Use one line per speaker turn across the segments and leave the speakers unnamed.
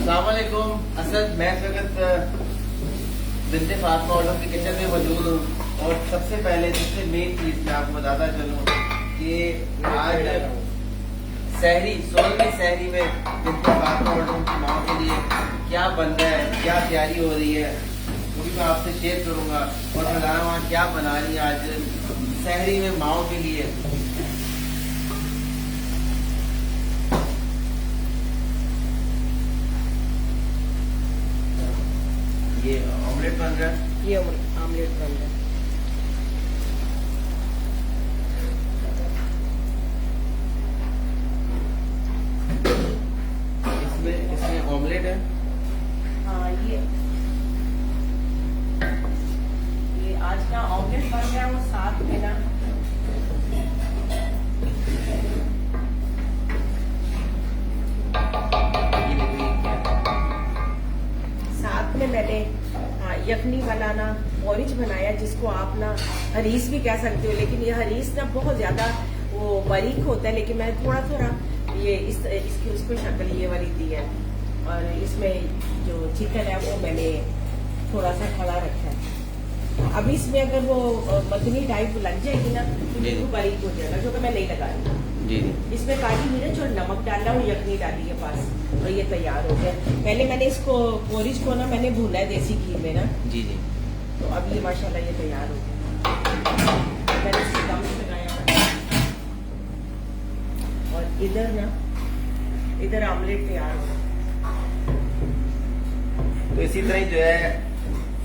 अस्सलाम वालेकुम। असद मैं इस वक्त बिन्ते फातिमा ऑर्डर के किचन में मौजूद हूँ और सबसे पहले सबसे मेन चीज़ मैं आपको बताता चलूँ कि आज सहरी 16वीं सहरी में बिन्ते फातिमा ऑर्डर की माँ के लिए क्या बन रहा है, क्या तैयारी हो रही है, वो भी मैं आपसे शेयर करूँगा और बताना वहाँ क्या बना रही है आज सहरी में माओ के लिए। ये ऑमलेट बन रहा है,
ये ऑमलेट बन रहा है।
इसमें ऑमलेट है।
हाँ, ये आज का ऑमलेट बन रहा है, वो साथ में ना साथ में मैंने यखनी बनाना ऑरिज बनाया, जिसको आप ना हरीस भी कह सकते हो, लेकिन ये हरीस ना बहुत ज्यादा वो बारीक होता है, लेकिन मैंने थोड़ा थोड़ा ये इसकी उसको शक्ल ये वाली दी है। और इसमें जो चिकन है वो मैंने थोड़ा सा खड़ा रखा है। अभी इसमें अगर वो मखनी टाइप लग जाएगी ना तो बिल्कुल बारीक हो जाएगा, जो कि मैं नहीं लगा रही।
जी
इसमें काली मिर्च और नमक डाला और यखनी डाली है बस, और ये तैयार हो गया। पहले मैंने इसको पोरिज को ना मैंने भूना है देसी घी में ना।
जी जी।
तो अब ये माशाल्लाह ये तैयार हो गया। मैंने इसको दम लगाया और इधर आमलेट तैयार हो गया।
तो इसी तरह जो है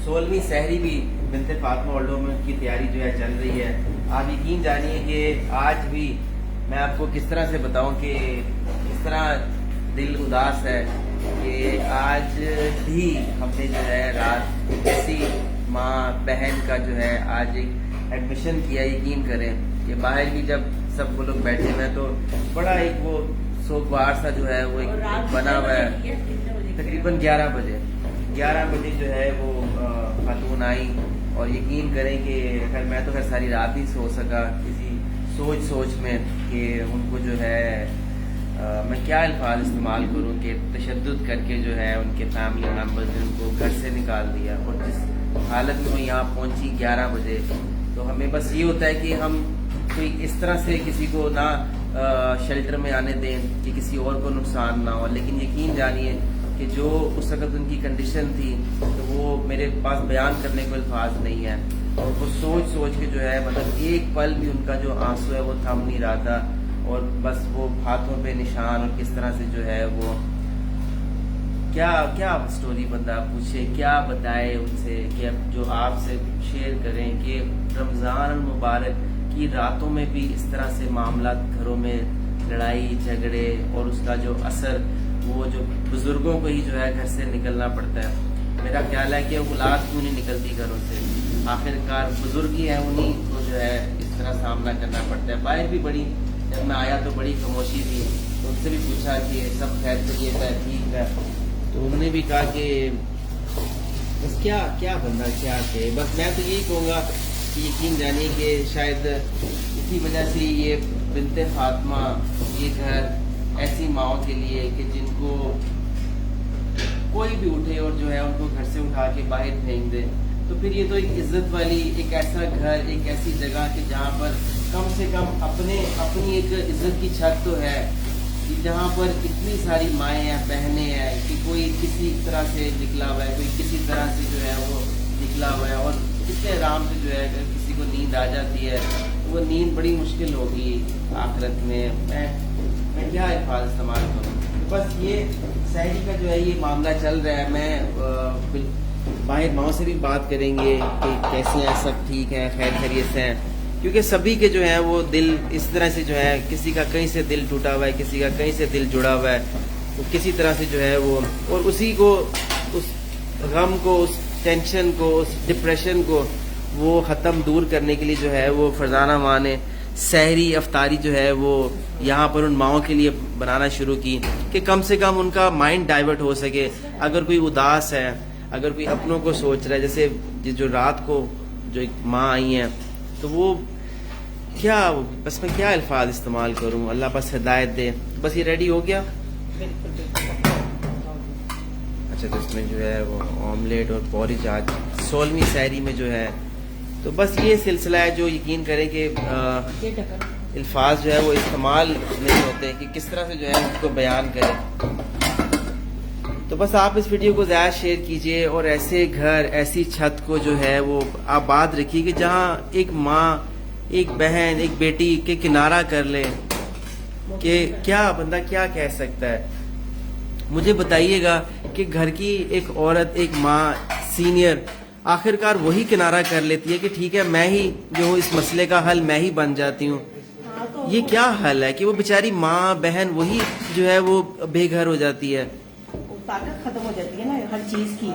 16वीं सहरी भी बिन्ते फातिमा ऑर्डर की तैयारी जो है चल रही है। आप यकीन जानिए कि आज भी मैं आपको किस तरह से बताऊं कि किस तरह दिल उदास है कि आज भी हमने जो है रात किसी माँ बहन का जो है आज एक एडमिशन किया। यकीन करें कि बाहर भी जब सब वो लोग बैठे हुए तो बड़ा एक वो सोगवार सा जो है वो एक बना हुआ है। तकरीबन 11 बजे जो है वो खातून आई और यकीन करें कि खैर मैं तो खैर सारी रात ही सो सका किसी सोच में कि उनको जो है मैं क्या अल्फाज इस्तेमाल करूं कि तशद्दुद करके जो है उनके फैमिली मेम्बर्स ने उनको घर से निकाल दिया और जिस हालत में वो यहाँ पहुंची 11 बजे। तो हमें बस ये होता है कि हम कोई इस तरह से किसी को ना शेल्टर में आने दें कि किसी और को नुकसान ना हो, लेकिन यकीन जानिए कि जो उस वक्त उनकी कंडीशन थी तो वो मेरे पास बयान करने को अल्फाज नहीं है। और वो सोच के जो है मतलब एक पल भी उनका जो आंसू है वो थम नहीं रहा था और बस वो हाथों पे निशान और किस तरह से जो है वो क्या स्टोरी बंदा पूछे, क्या बताए उनसे कि अब जो आपसे शेयर करें कि रमज़ान मुबारक की रातों में भी इस तरह से मामला घरों में लड़ाई झगड़े और उसका जो असर वो जो बुजुर्गों को ही जो है घर से निकलना पड़ता है। मेरा ख्याल है कि औलाद क्यों नहीं निकलती घरों से, आखिरकार बुजुर्ग ही है, उन्हीं को जो है इस तरह सामना करना पड़ता है। बाहर भी बड़ी जब मैं आया तो बड़ी खामोशी थी, तो उनसे भी पूछा कि सब खैर खैरियत है, ठीक है, तो उन्होंने भी कहा कि बस क्या बंदा क्या कहे। बस मैं तो यही कहूँगा कि यकीन जानिए कि शायद इसी वजह से ये बिन्ते फातिमा ये घर ऐसी माओ के लिए कि जिनको कोई भी उठे और जो है उनको घर से उठा के बाहर फेंक दे, तो फिर ये तो एक इज्जत वाली एक ऐसा घर, एक ऐसी जगह कि जहाँ पर कम से कम अपनी एक इज्जत की छत तो है कि जहाँ पर इतनी सारी माएँ हैं, बहनें हैं कि कोई किसी तरह से निकला हुआ है, कोई किसी तरह से जो है वो निकला हुआ है और कितने आराम से जो है अगर किसी को नींद आ जाती है तो वो नींद बड़ी मुश्किल होगी आखिरत में। मैं क्या अल्फाज इस्तेमाल करूँ। तो बस ये सहरी का जो है ये मामला चल रहा है। मैं बाहर माओ से भी बात करेंगे कि कैसे हैं, सब ठीक हैं, खैर खैरियत से हैं, क्योंकि सभी के जो है वो दिल इस तरह से जो है किसी का कहीं से दिल टूटा हुआ है, किसी का कहीं से दिल जुड़ा हुआ है, तो किसी तरह से जो है वो और उसी को उस गम को, उस टेंशन को, उस डिप्रेशन को वो ख़त्म दूर करने के लिए जो है वो फरजाना माँ ने सहरी अफ्तारी जो है वो यहाँ पर उन माओं के लिए बनाना शुरू की कि कम से कम उनका माइंड डाइवर्ट हो सके। अगर कोई उदास है, अगर कोई अपनों को सोच रहा है, जैसे जो रात को जो एक माँ आई हैं, तो वो क्या बस मैं क्या अल्फाज इस्तेमाल करूँ, अल्लाह बस हिदायत दे। बस ये रेडी हो गया। اچھا تو اس میں جو ہے وہ آملیٹ اور پورج آج 16ویں سحری میں جو ہے. تو بس یہ سلسلہ ہے جو یقین کریں کہ الفاظ جو ہے وہ استعمال نہیں ہوتے کہ کس طرح سے جو ہے اس کو بیان کریں. تو بس آپ اس ویڈیو کو زیادہ شیئر کیجئے اور ایسے گھر ایسی چھت کو جو ہے وہ آباد رکھیے کہ جہاں ایک ماں ایک بہن ایک بیٹی کے کنارہ کر لے کہ کیا بندہ کیا کہہ سکتا ہے. مجھے بتائیے گا کہ گھر کی ایک عورت ایک ماں سینئر آخرکار وہی کنارہ کر لیتی ہے کہ ٹھیک ہے میں ہی جو اس مسئلے کا حل میں ہی بن جاتی ہوں. یہ کیا حل ہے کہ وہ بیچاری ماں بہن وہی جو ہے وہ بے گھر ہو جاتی ہے.
طاقت ختم ہو جاتی ہے نا ہر چیز کی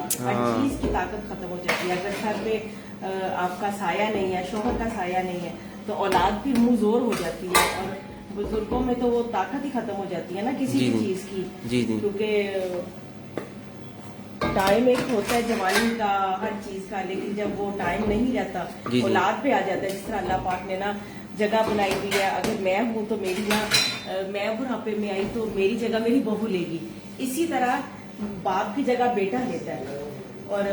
طاقت ختم ہو جاتی ہے. اگر گھر پہ آپ کا سایہ نہیں ہے, شوہر کا سایہ نہیں ہے, تو اولاد بھی منہ زور ہو جاتی ہے. اور بزرگوں میں تو وہ طاقت ہی ختم ہو جاتی ہے نا کسی بھی چیز کی. کیونکہ ٹائم ایک ہوتا ہے جوانی کا ہر چیز کا, لیکن جب وہ ٹائم نہیں رہتا اولاد پہ آ جاتا ہے. جس طرح اللہ پاک نے نا جگہ بنائی ہوئی ہے, اگر میں ہوں تو میری نا میں بڑھاپے میں آئی تو میری جگہ میری بہو لے گی. اسی طرح باپ کی جگہ بیٹا لیتا ہے اور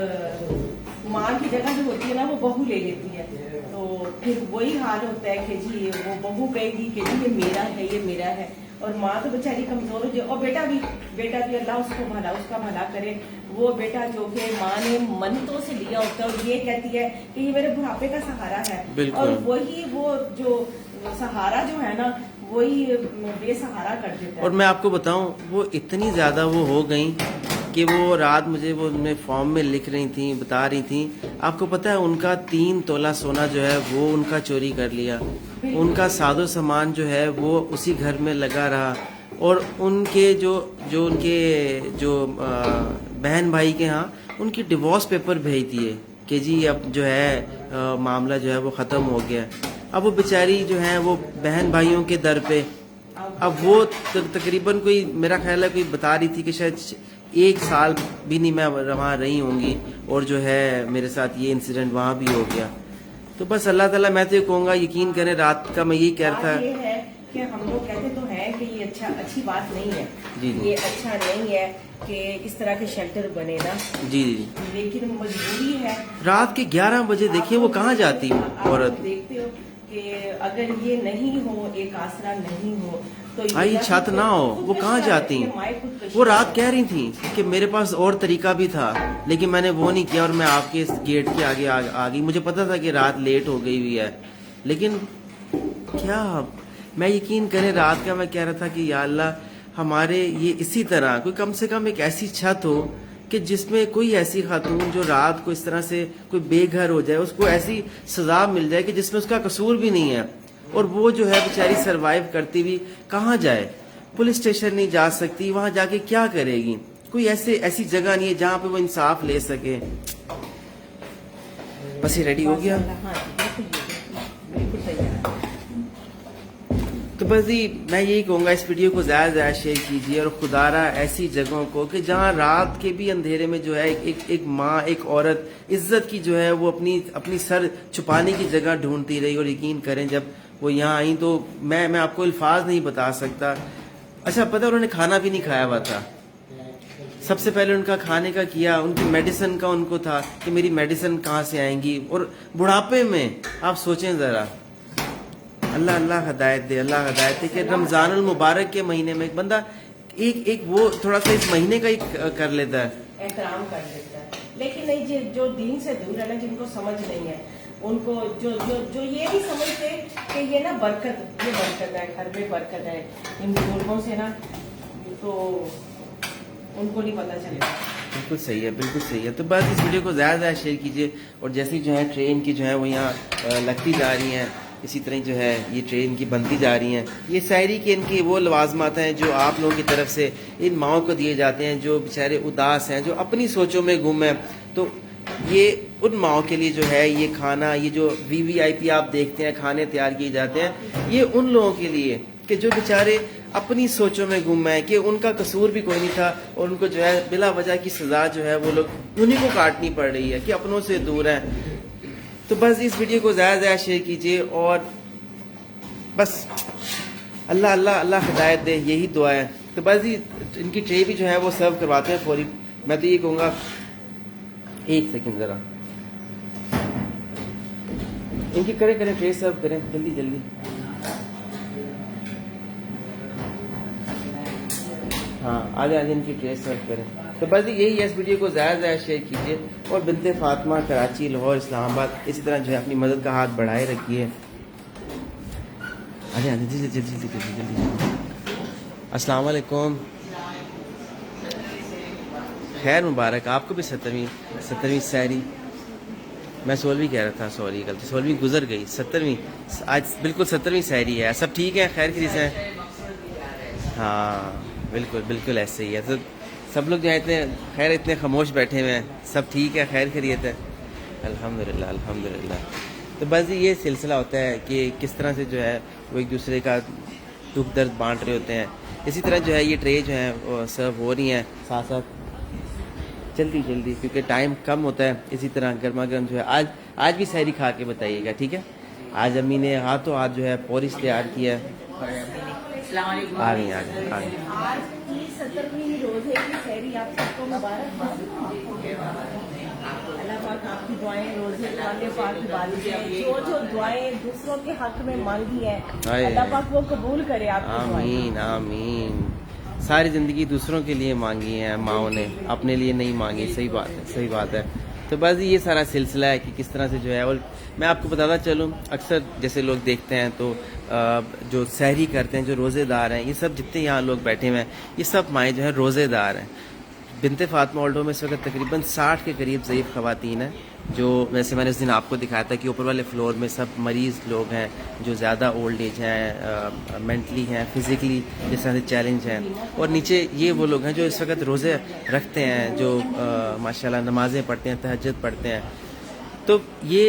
ماں کی جگہ جو ہوتی ہے نا وہ بہو لے لیتی ہے. تو پھر وہی حال ہوتا ہے کہ جی وہ بہو کہے گی کہ جی یہ میرا ہے یہ میرا ہے, اور ماں تو بیچاری کمزور ہو جائے. اور بیٹا بھی اللہ اس کو بھلا اس کا بھلا کرے. وہ بیٹا جو کہ ماں نے منتوں سے لیا ہوتا ہے اور یہ کہتی ہے کہ یہ میرے بڑھاپے کا سہارا ہے, اور وہی وہ جو سہارا جو ہے نا وہی بے سہارا کر دیتا ہے.
اور میں آپ کو بتاؤں وہ اتنی زیادہ وہ ہو گئیں کہ وہ رات مجھے وہ فارم میں لکھ رہی تھیں بتا رہی تھیں. آپ کو پتہ ہے ان کا 3 تولہ سونا جو ہے وہ ان کا چوری کر لیا. ان کا ساز و سامان جو ہے وہ اسی گھر میں لگا رہا, اور ان کے جو ان کے جو بہن بھائی کے ہاں ان کی ڈیورس پیپر بھیج دیے کہ جی اب جو ہے معاملہ جو ہے وہ ختم ہو گیا. اب وہ بیچاری جو ہیں وہ بہن بھائیوں کے در پہ, اب وہ تقریباً کوئی میرا خیال ہے کوئی بتا رہی تھی کہ شاید 1 سال بھی نہیں میں وہاں رہی ہوں گی, اور جو ہے میرے ساتھ یہ انسیڈنٹ وہاں بھی ہو گیا. تو بس اللہ تعالیٰ میں تو یہ کہوں گا یقین کریں رات کا میں یہی کہہ رہا تھا
یہ ہے کہ ہم لوگ کہتے تو ہیں کہ یہ اچھی بات نہیں ہے, یہ اچھا نہیں ہے کہ اس طرح کے شیلٹر بنے نا. لیکن مجبوری ہے.
رات کے 11 بجے دیکھیے وہ کہاں جاتی عورت.
دیکھتے ہو کہ اگر یہ نہیں ہو ایک آسرا نہیں ہو تو
چھت نہ ہو وہ کہاں جاتی. وہ رات کہہ رہی تھیں کہ میرے پاس اور طریقہ بھی تھا لیکن میں نے وہ نہیں کیا اور میں آپ کے گیٹ کے آگے آ گئی. مجھے پتا تھا کہ رات لیٹ ہو گئی ہوئی ہے, لیکن کیا میں یقین کریں رات کا میں کہہ رہا تھا کہ یا اللہ ہمارے یہ اسی طرح کوئی کم سے کم ایک ایسی چھت ہو کہ جس میں کوئی ایسی خاتون جو رات کو اس طرح سے کوئی بے گھر ہو جائے اس کو ایسی سزا مل جائے کہ جس میں اس کا قصور بھی نہیں ہے, اور وہ جو ہے بیچاری سروائیو کرتی ہوئی کہاں جائے. پولیس اسٹیشن نہیں جا سکتی, وہاں جا کے کیا کرے گی. کوئی ایسی جگہ نہیں ہے جہاں پہ وہ انصاف لے سکے. بس یہ ریڈی ہو گیا. تو بس میں یہی کہوں گا اس ویڈیو کو زیادہ زیادہ شیئر کیجیے, اور خدا را ایسی جگہوں کو کہ جہاں رات کے بھی اندھیرے میں جو ہے ایک ماں ایک عورت عزت کی جو ہے وہ اپنی سر چھپانے کی جگہ ڈھونڈتی رہی. اور یقین کریں جب وہ یہاں آئیں تو میں آپ کو الفاظ نہیں بتا سکتا. اچھا پتہ انہوں نے کھانا بھی نہیں کھایا ہوا تھا. سب سے پہلے ان کا کھانے کا کیا, ان کی میڈیسن کا ان کو تھا کہ میری میڈیسن کہاں سے آئیں گی, اور بڑھاپے میں آپ سوچیں ذرا. اللہ ہدایت دے, اللہ ہدایت دے کہ رمضان المبارک کے مہینے میں ایک بندہ ایک وہ تھوڑا سا اس مہینے کا کر لیتا ہے,
احترام کر لیتا ہے. لیکن نہیں جو دین سے دور ہے نا, جن کو سمجھ نہیں ہے, ان کو جو یہ نہیں سمجھتے کہ یہ نا برکت ہے, گھر میں برکت ہے ان بزرگوں سے نا, تو ان کو نہیں پتہ چلتا.
بالکل صحیح ہے, بالکل صحیح ہے. تو بس اس ویڈیو کو زیادہ زیادہ شیئر کیجیے, اور جیسی جو ہے ٹرین کی جو ہے وہ یہاں لگتی جا رہی ہیں اسی طرح جو ہے یہ ٹرین کی بنتی جا رہی ہیں. یہ سحری کے ان کی وہ لوازمات ہیں جو آپ لوگوں کی طرف سے ان ماؤں کو دیے جاتے ہیں جو بیچارے اداس ہیں, جو اپنی سوچوں میں گم ہیں. تو یہ ان ماؤں کے لیے جو ہے یہ کھانا, یہ جو VIP آپ دیکھتے ہیں کھانے تیار کیے جاتے ہیں, یہ ان لوگوں کے لیے کہ جو بیچارے اپنی سوچوں میں گم ہیں, کہ ان کا قصور بھی کوئی نہیں تھا اور ان کو جو ہے بلا وجہ کی سزا جو ہے وہ لوگ انہیں کو کاٹنی پڑ رہی ہے کہ اپنوں سے دور ہیں. تو بس اس ویڈیو کو زیادہ زیادہ شیئر کیجیے, اور بس اللہ ہدایت دے, یہی دعا ہے. تو بس ان کی ٹرے بھی جو ہے وہ سرو کرواتے ہیں فوری میں تو یہ کہوں گا، ایک سیکنڈ ذرا ان کی کریں ٹرے سرو کریں جلدی جلدی. ہاں آگے ان کی ٹرے سرو کریں. تو بس یہی ہے، اس ویڈیو کو زیادہ سے زیادہ شیئر کیجیے، اور بنت فاطمہ کراچی، لاہور، اسلام آباد اسی طرح جو ہے اپنی مدد کا ہاتھ بڑھائے رکھیے. جلدی جلدی جلدی جلدی. السلام علیکم، خیر مبارک آپ کو بھی 70ویں سحری. میں 16ویں کہہ رہا تھا، سوری غلطی، 16ویں گزر گئی، 70ویں آج بالکل 70ویں سحری ہے. سب ٹھیک ہے، خیر خیریت سے ہیں؟ ہاں بالکل بالکل ایسے ہی ہے. تو سب لوگ جو ہے اتنے خاموش بیٹھے ہوئے ہیں. سب ٹھیک ہے، خیر خیریت ہے؟ الحمدللہ الحمدللہ. تو بس یہ سلسلہ ہوتا ہے کہ کس طرح سے جو ہے وہ ایک دوسرے کا دکھ درد بانٹ رہے ہوتے ہیں. اسی طرح جو ہے یہ ٹرے جو ہیں وہ سرو ہو رہی ہیں ساتھ ساتھ، جلدی جلدی کیونکہ ٹائم کم ہوتا ہے. اسی طرح گرما گرم جو ہے آج بھی سحری کھا کے بتائیے گا، ٹھیک ہے؟ آج امی نے ہاتھوں ہاتھ جو ہے پورش تیار کیا ہے.
السلام علیکم.
آ گئی
آج کی 70ویں روزے کی سحری آپ سب کو مبارک. اللہ پاک آپ کی دعائیں روزے والے پاک کی بات ہے، جو دعائیں دوسروں کے حق میں مانگی ہیں اللہ پاک وہ قبول کرے آپ کی دعائیں.
آمین آمین. ساری زندگی دوسروں کے لیے مانگی ہے ماؤں نے، اپنے لیے نہیں مانگی. صحیح بات ہے، صحیح بات ہے. تو بس یہ سارا سلسلہ ہے کہ کس طرح سے جو ہے. اور میں آپ کو بتاتا چلوں، اکثر جیسے لوگ دیکھتے ہیں تو جو سحری کرتے ہیں، جو روزے دار ہیں، یہ سب جتنے یہاں لوگ بیٹھے ہوئے ہیں یہ سب مائیں جو ہیں روزے دار ہیں. بنت فاطمہ اولڈ ہوم میں اس وقت تقریباً 60 کے قریب ضعیف خواتین ہیں، جو ویسے میں نے اس دن آپ کو دکھایا تھا کہ اوپر والے فلور میں سب مریض لوگ ہیں جو زیادہ اولڈ ایج ہیں، مینٹلی ہیں، فزیکلی جس طرح سے چیلنج ہیں. اور نیچے یہ وہ لوگ ہیں جو اس وقت روزے رکھتے ہیں، جو ماشاءاللہ نمازیں پڑھتے ہیں، تہجد پڑھتے ہیں. تو یہ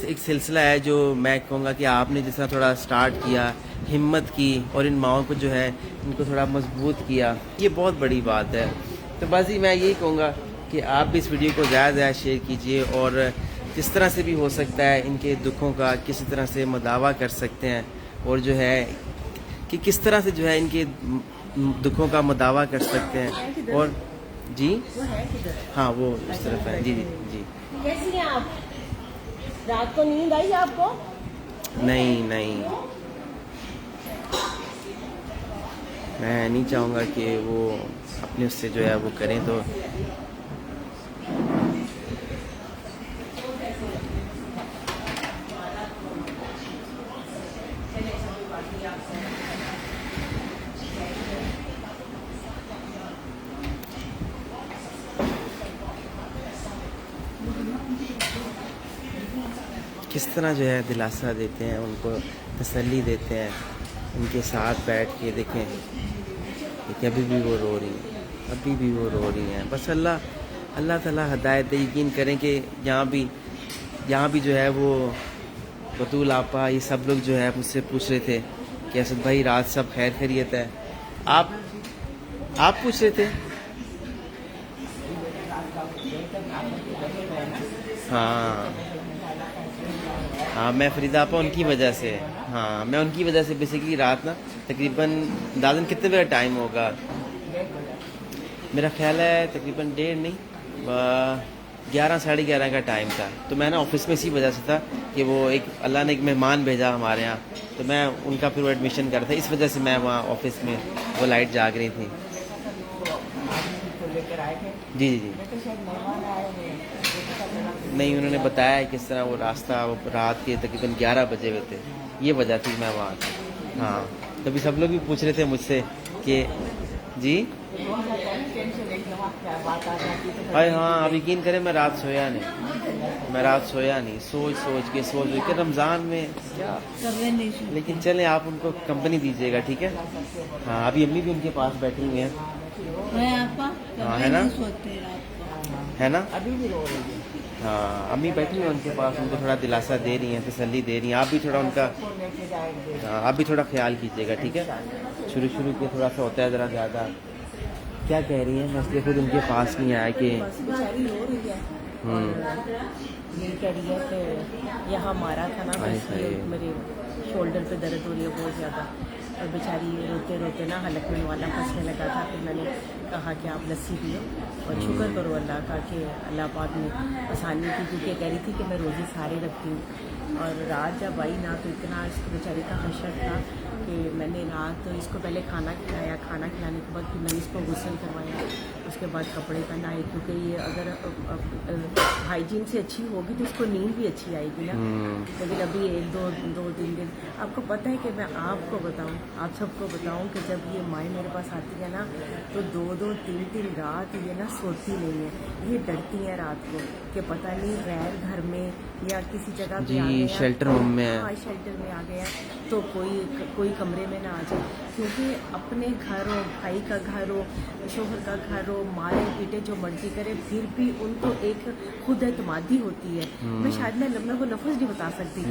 ایک سلسلہ ہے جو میں کہوں گا کہ آپ نے جس طرح تھوڑا سٹارٹ کیا، ہمت کی، اور ان ماؤں کو جو ہے ان کو تھوڑا مضبوط کیا، یہ بہت بڑی بات ہے. تو بس میں یہی کہوں گا کہ آپ بھی اس ویڈیو کو زیادہ سے زیادہ شیئر کیجئے، اور جس طرح سے بھی ہو سکتا ہے ان کے دکھوں کا کسی طرح سے مداوع کر سکتے ہیں، اور جو ہے کہ کس طرح سے جو ہے ان کے دکھوں کا مداوع کر سکتے ہیں. اور جی ہاں وہ اس طرف ہے. جی جی جی.
کیسی ہیں آپ؟ رات کو نیند آئی آپ کو؟
نہیں میں نہیں چاہوں گا کہ وہ اپنے اس سے جو ہے وہ کریں. تو کس طرح جو ہے دلاسا دیتے ہیں، ان کو تسلی دیتے ہیں، ان کے ساتھ بیٹھ کے دیکھیں کہ ابھی بھی وہ رو رہی ہیں. بس اللہ تعالیٰ ہدایت دے. یقین کریں کہ یہاں بھی جو ہے وہ بطول آپا، یہ سب لوگ جو ہے مجھ سے پوچھ رہے تھے کہ اسد بھائی رات سب خیر خیریت ہے؟ آپ پوچھ رہے تھے؟ ہاں میں فریدہ آپا ان کی وجہ سے، میں ان کی وجہ سے بیسیکلی رات نا تقریباً دادن کتنے بجے ٹائم ہوگا، میرا خیال ہے تقریباً 1:30 نہیں 11 ساڑھے 11 کا ٹائم تھا. تو میں نا آفس میں اسی وجہ سے تھا کہ وہ اللہ نے ایک مہمان بھیجا ہمارے یہاں، تو میں ان کا پھر وہ ایڈمیشن کر رہا تھا، اس وجہ سے میں وہاں آفس میں وہ لائٹ جاگ رہی تھی. جی نہیں، انہوں نے بتایا کس طرح وہ راستہ وہ رات کے تقریباً 11 بجے ہوئے تھے، یہ وجہ تھی میں وہاں تھا. ہاں تبھی سب لوگ بھی پوچھ رہے تھے مجھ سے کہ جی ہاں اب یقین کریں میں رات سویا نہیں، سوچ کے رمضان میں کیا. لیکن چلیں آپ ان کو کمپنی دیجیے گا، ٹھیک ہے؟ ہاں ابھی امی بھی ان کے پاس بیٹھی ہوئی ہیں. ہاں ہے نا ہاں امی بیٹھی ہیں ان کے پاس، ان کو تھوڑا دلاسا دے رہی ہیں، تسلی دے رہی ہیں. آپ بھی تھوڑا ان کا آپ بھی تھوڑا خیال کیجیے گا، ٹھیک ہے؟ شروع کے تھوڑا سا ہوتا ہے ذرا زیادہ. کیا کہہ رہی ہیں؟ میں اس لیے خود ان کے پاس نہیں آیا کہ
یہ کہہ رہی ہے کہ یہاں مارا تھا نا، میرے शोल्डर पे दर्द हो रही है बहुत ज़्यादा, और बेचारी रोते रोते ना हलक में वाला फंसने लगा था। फिर मैंने कहा कि आप लस्सी पियो और शुक्र करो अल्लाह का कि अल्लाह पाक ने आसानी की, क्योंकि कह रही थी कि मैं रोज़े सारे रखती हूँ। और रात जब आई ना तो इतना इस बेचारी का हशर था कि मैंने रात तो इसको पहले खाना खिलाया, खाना खिलाने के बाद फिर मैंने इसको गुस्ल करवाया, उसके बाद कपड़े पहनाए, क्योंकि ये अगर हाइजीन से अच्छी होगी तो इसको नींद भी अच्छी आएगी ना। लेकिन अभी 1-2 दिन आपको पता है कि मैं आपको बताऊं, आप सबको बताऊं कि जब ये माएँ मेरे पास आती है ना तो 2-3 रात ये ना सोती नहीं है, ये डरती हैं रात को कि पता नहीं गैर घर में या किसी जगह पे आ गया,
शेल्टर होम में है।
हाँ शेल्टर में आ गया तो कोई कमरे में ना आ जाए, क्योंकि अपने घर हो, भाई का घर हो, शोहर का घर हो, मारे पीटे जो मर्जी करे, फिर भी उनको एक खुद एतमादी होती है। मैं शायद मैं वो लफ्ज़ नहीं बता सकती,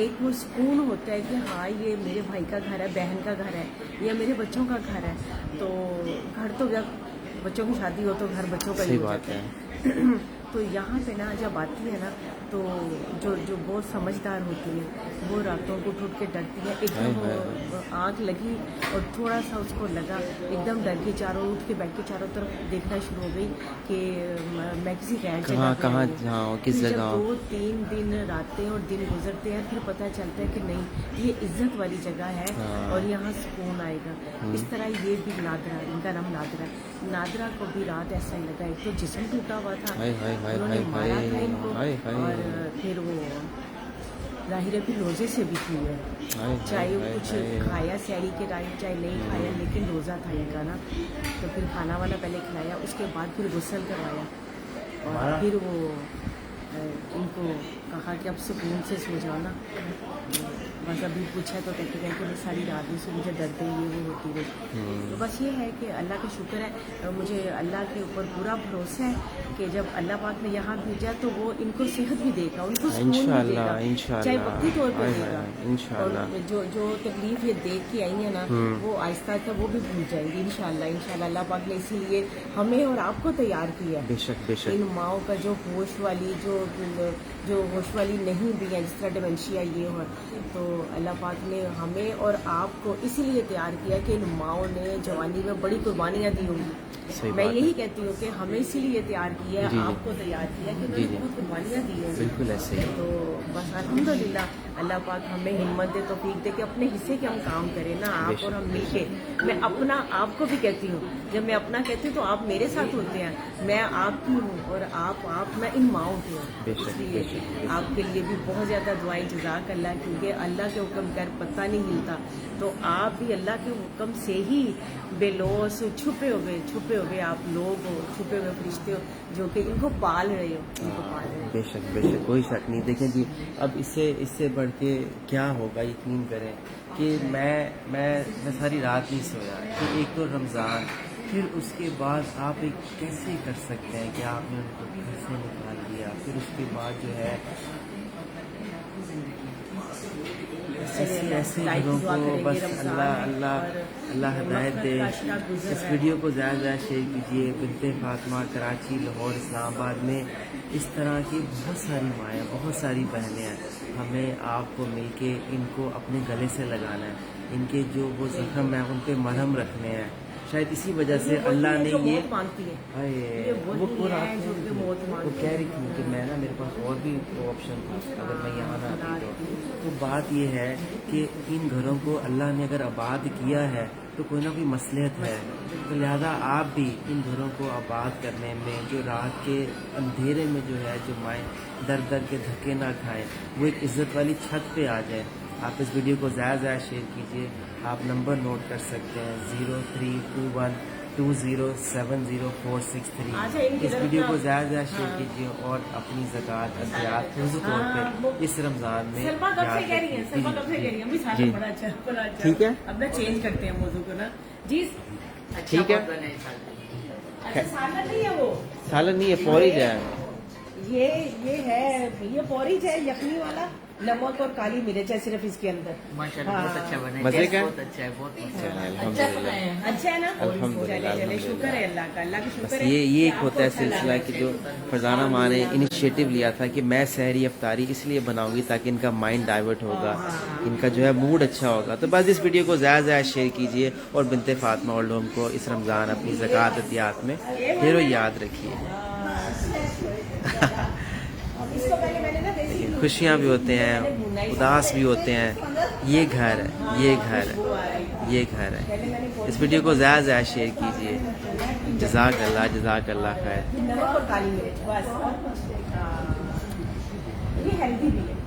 एक वो सुकून होता है कि हाँ ये मेरे भाई का घर है, बहन का घर है, या मेरे बच्चों का घर है। तो घर तो जब बच्चों की शादी हो तो घर बच्चों का ही हो जाता है। तो यहाँ पे ना जब आती है ना तो जो बहुत समझदार होती है वो रातों को उठ के डरती है, एकदम आँख लगी और थोड़ा सा उसको लगा, एकदम डर के चारों उठ के बैठ के चारों तरफ देखना शुरू हो गई कि मैं किसी गैर जगह
कहाँ किस जगह।
2-3 दिन रातें और दिन गुजरते हैं, फिर पता चलता है कि नहीं ये इज्जत वाली जगह है और यहाँ सुकून आएगा। इस तरह ये भी नादरा, इनका नाम नादरा, नादरा को भी रात ऐसा ही लगा, एक तो जिस्म टूटा हुआ था, उन्होंने मारा था इनको, और फिर वो जाहिर है फिर रोज़े से भी थी है, चाहे कुछ खाया सहरी के टाइम चाहे नहीं खाया, लेकिन रोज़ा था इनका ना। तो फिर खाना वाला पहले खिलाया, उसके बाद फिर गुस्ल करवाया और फिर वो इनको कहा कि अब सुकून से सो जाओ ना। बस अभी पूछा तो कहते हैं कि सारी रात से मुझे डरते ये वो होती रही। तो बस ये है कि अल्लाह का शुक्र है, मुझे अल्लाह के ऊपर पूरा भरोसा है कि जब अल्लाह पाक ने यहाँ भेजा तो वो इनको सेहत भी देगा, उनको सुकून भी देगा, चाहे वक्ती तौर पर देगा। और जो तकलीफ ये देख के आई है ना वो आहिस्ता आहिस्ता वो भी भूल जाएंगी इंशाल्लाह। अल्लाह पाक ने इसीलिए हमें और आपको तैयार किया।
बेशक
इन माओं का जो होश वाली जो होश वाली नहीं भी है, जिस तरह डिमेंशिया ये हो, तो अल्लाह पाक ने हमें और आपको इसीलिए तैयार किया कि इन माओं ने जवानी में बड़ी कुर्बानियाँ दी होंगी। मैं यही कहती हूँ कि हमें इसीलिए तैयार किया है, आपको तैयार किया कि बड़ी बहुत कुर्बानियाँ दी हैं।
बिल्कुल ऐसे ही।
तो बस अल्हम्दुलिल्लाह अल्लाह पाक हमें हिम्मत दे, तौफीक दे कि अपने हिस्से के हम काम करें ना, आप और हम मिलके। मैं अपना आपको भी कहती हूँ, जब मैं अपना कहती हूँ तो आप मेरे साथ होते हैं, मैं आपकी हूँ और आप मैं इन माओं की हूँ। इसलिए आपके लिए भी बहुत ज़्यादा दुआएं जज़ाक अल्लाह, क्योंकि अल्लाह के हुक्म कर पता नहीं हिलता, तो आप भी अल्लाह के हुक्म से ही बेलौस छुपे हुए आप लोग हो, छुपे हुए फरिश्ते हो जो कि इनको पाल रहे हो, इनको पाल रहे हो।
बेशक कोई शक नहीं। देखें जी, अब इससे बढ़ के क्या होगा, यकीन करें कि मैं सारी रात नहीं सोया, कि एक तो रमज़ान, फिर उसके बाद आप एक कैसे कर सकते हैं कि आपने उनको घर से निकाल दिया, फिर उसके बाद जो है ऐसे लोगों को बस अल्लाह हिदायत दे। इस वीडियो को ज़्यादा शेयर कीजिए। बिन्ते फातिमा कराची, लाहौर, इस्लामाबाद में इस तरह की बहुत सारी माएँ, बहुत सारी बहनें हैं। हमें आपको मिलके इनको अपने गले से लगाना है, इनके जो वो ज़ख्म हैं उन पे मरहम रखने हैं। शायद इसी वजह से अल्लाह ने ये वो पूरा वो कह रही थी कि मैं ना मेरे पास और भी ऑप्शन था अगर मैं यहाँ ना आती तो बात ये है कि इन घरों को अल्लाह ने अगर आबाद किया है तो कोई ना कोई मसलहत है। तो लिहाजा आप भी इन घरों को आबाद करने में, जो रात के अंधेरे में जो है जो माएँ दर दर के धक्के ना खाएं, वो एक इज़्ज़त वाली छत पे आ जाए। आप इस वीडियो को ज़्यादा शेयर कीजिए। आप नंबर नोट कर सकते हैं 0321207046 इस वीडियो को ज़्यादा शेयर कीजिए और अपनी ज़कात अज़ियात ख़ुद तौर पे इस रमज़ान में ठीक है।
अब ना चेंज करते हैं मौजू को ना जी।
ठीक है,
अच्छा सालन नहीं है, वो
सालन नहीं है, फौरी है।
ये है, ये पोरिज है यखनी वाला, नमक और काली मिर्च है सिर्फ इसके अंदर।
माशाल्लाह बहुत अच्छा बना है,
मजे
टेस्ट
का?
बहुत अच्छा है, बहुत अच्छा
चलो,
है।
अल्हम्दुलिल्लाह।
अच्छा है ना?
अल्हम्दुलिल्लाह,
चले शुक्र है अल्लाह का, अल्लाह का
बस
शुक्र है।
ये एक
आपको
होता है
अच्छा
सिलसिला
लगा।
कि जो फरजाना माँ ने इनिशिएटिव लिया था कि मैं सहरी अफ्तारी इसलिए बनाऊंगी ताकि इनका माइंड डाइवर्ट होगा, इनका जो है मूड अच्छा होगा। तो बस इस वीडियो को ज़्यादा से ज़्यादा शेयर कीजिए और बिनते फातिमा ओल्ड होम को इस रमज़ान अपनी ज़कात अतियात में ढेरों याद रखिए।
इसको पहले मैंने ना देसी दूध-
खुशियाँ भी होते हैं, उदास भी होते हैं, ये घर है, ये घर है, ये घर है।
पहले मैंने
इस वीडियो को ज़्यादा से ज़्यादा शेयर कीजिए। जज़ाक अल्लाह खैर।
नमक और काली मिर्च बस। हाँ। ये हेल्दी भी है।